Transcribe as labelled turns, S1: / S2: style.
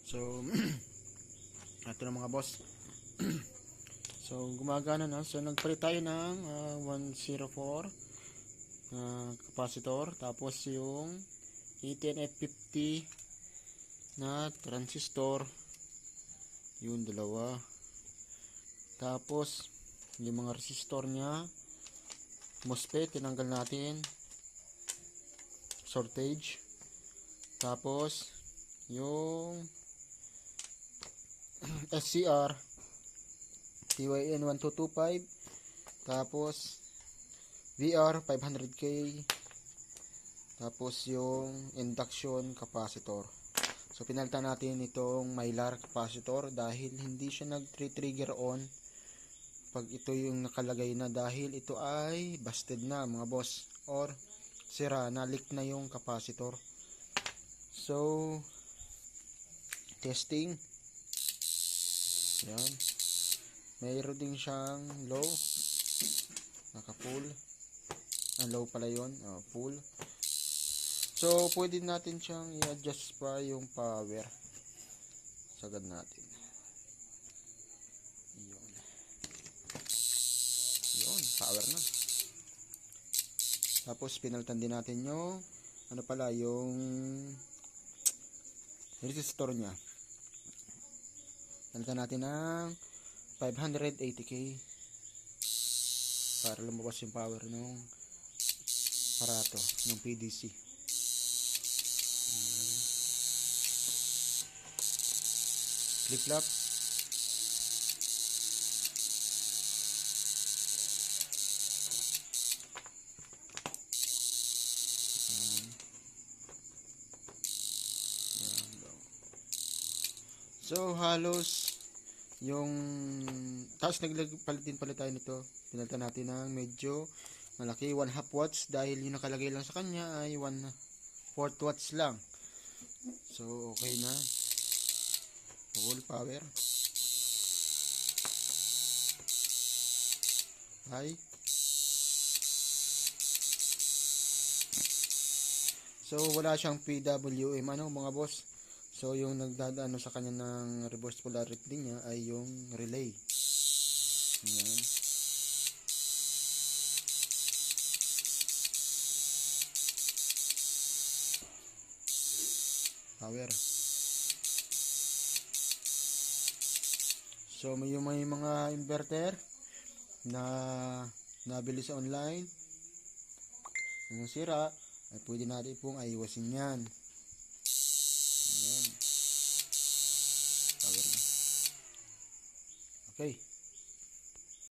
S1: So, ito na mga boss. So, gumagana na. So, nagpalit tayo ng 104 capacitor. Tapos yung 18F50 na transistor. Yung dalawa. Tapos, yung mga resistor nya. MOSFET, tinanggal natin. Shortage. Tapos, yung SCR TYN1225, tapos VR 500K, tapos yung induction capacitor. So pinalitan natin itong Mylar capacitor dahil hindi siya nag-trigger on pag ito yung nakalagay na, dahil ito ay busted na mga boss, or sira na, leak na yung capacitor. So testing. Yan. Mayroon din siyang low. Naka-full. Low pala yun. Full. So, pwede natin siyang i-adjust pa yung power. Sagad natin. Yun. Yun. Power na. Tapos, pinalitan din natin yung yung resistor nya. Palitan natin ng 580K para lumabas yung power ng aparato ng PDC. Flip-flop. So halos yung tapos palit tayo nito. Pinalitan natin ng medyo malaki, 1/2 watts, dahil yung nakalagay lang sa kanya ay 1/4 watts lang. So okay na. Full power. High. So wala siyang PWM mga boss. So yung nagdadaan sa kanya ng reverse polarity niya ay yung relay. Ayan. Power. So may mga inverter na nabili sa online, ang sira, ay pwede natin pong ayusin yan. Ayan. Power na. Okay.